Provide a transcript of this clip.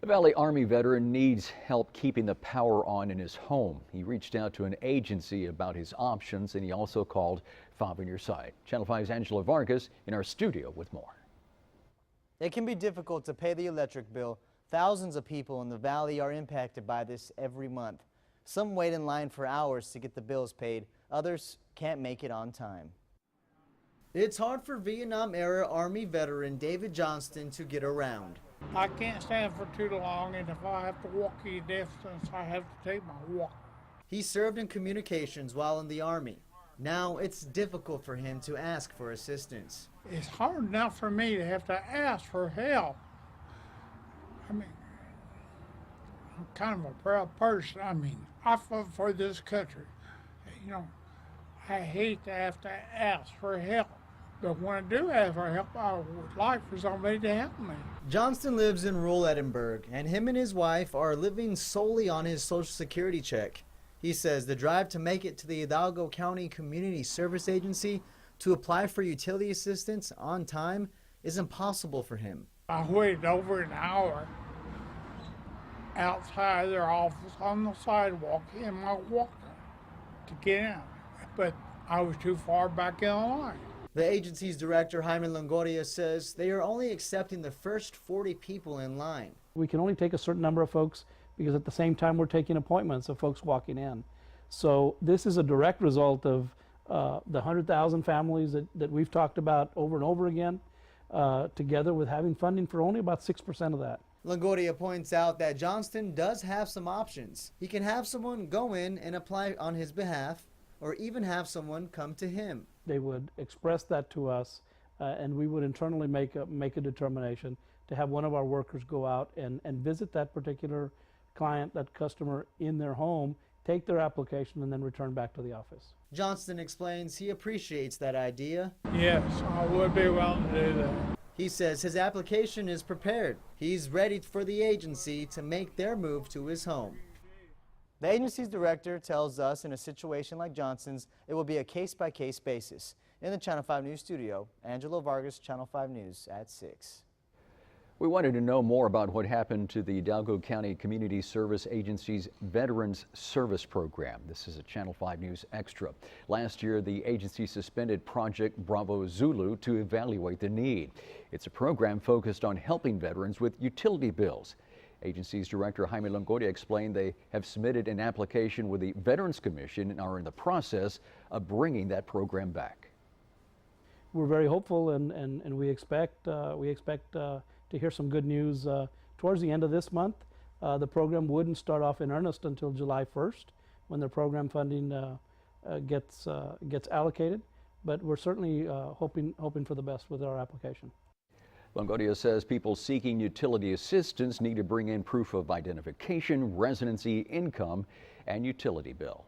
The Valley Army veteran needs help keeping the power on in his home. He reached out to an agency about his options, and he also called 5 on Your Side. Channel 5's Angela Vargas in our studio with more. It can be difficult to pay the electric bill. Thousands of people in the valley are impacted by this every month. Some wait in line for hours to get the bills paid. Others can't make it on time. It's hard for Vietnam-era Army veteran David Johnston to get around. I can't stand for too long, and if I have to walk a distance, I have to take my walk. He served in communications while in the Army. Now it's difficult for him to ask for assistance. It's hard enough for me to have to ask for help. I mean, I'm kind of a proud person. I mean, I fought for this country. You know, I hate to have to ask for help. But when I do ask for help, I would like for somebody to help me. Johnston lives in rural Edinburgh, and him and his wife are living solely on his Social Security check. He says the drive to make it to the Hidalgo County Community Service Agency to apply for utility assistance on time is impossible for him. I waited over an hour outside their office on the sidewalk in my walker to get in, but I was too far back in the line. The agency's director, Jaime Longoria, says they are only accepting the first 40 people in line. We can only take a certain number of folks because at the same time we're taking appointments of folks walking in. So this is a direct result of the 100,000 families that we've talked about over and over again, together with having funding for only about 6% of that. Longoria points out that Johnston does have some options. He can have someone go in and apply on his behalf, or even have someone come to him. They would express that to us, and we would internally make a determination to have one of our workers go out and visit that particular client, that customer in their home, take their application, and then return back to the office. Johnston explains he appreciates that idea. Yes, I would be willing to do that. He says his application is prepared. He's ready for the agency to make their move to his home. The agency's director tells us in a situation like Johnston's, it will be a case-by-case basis. In the Channel 5 News studio, Angelo Vargas, Channel 5 News at 6. We wanted to know more about what happened to the Hidalgo County Community Service Agency's Veterans Service Program. This is a Channel 5 News Extra. Last year, the agency suspended Project Bravo Zulu to evaluate the need. It's a program focused on helping veterans with utility bills. Agency's director Jaime Longoria explained they have submitted an application with the Veterans Commission and are in the process of bringing that program back. We're very hopeful, and we expect to hear some good news towards the end of this month. The program wouldn't start off in earnest until July 1st, when the program funding gets allocated. But we're certainly hoping for the best with our application. Longoria says people seeking utility assistance need to bring in proof of identification, residency, income, and utility bill.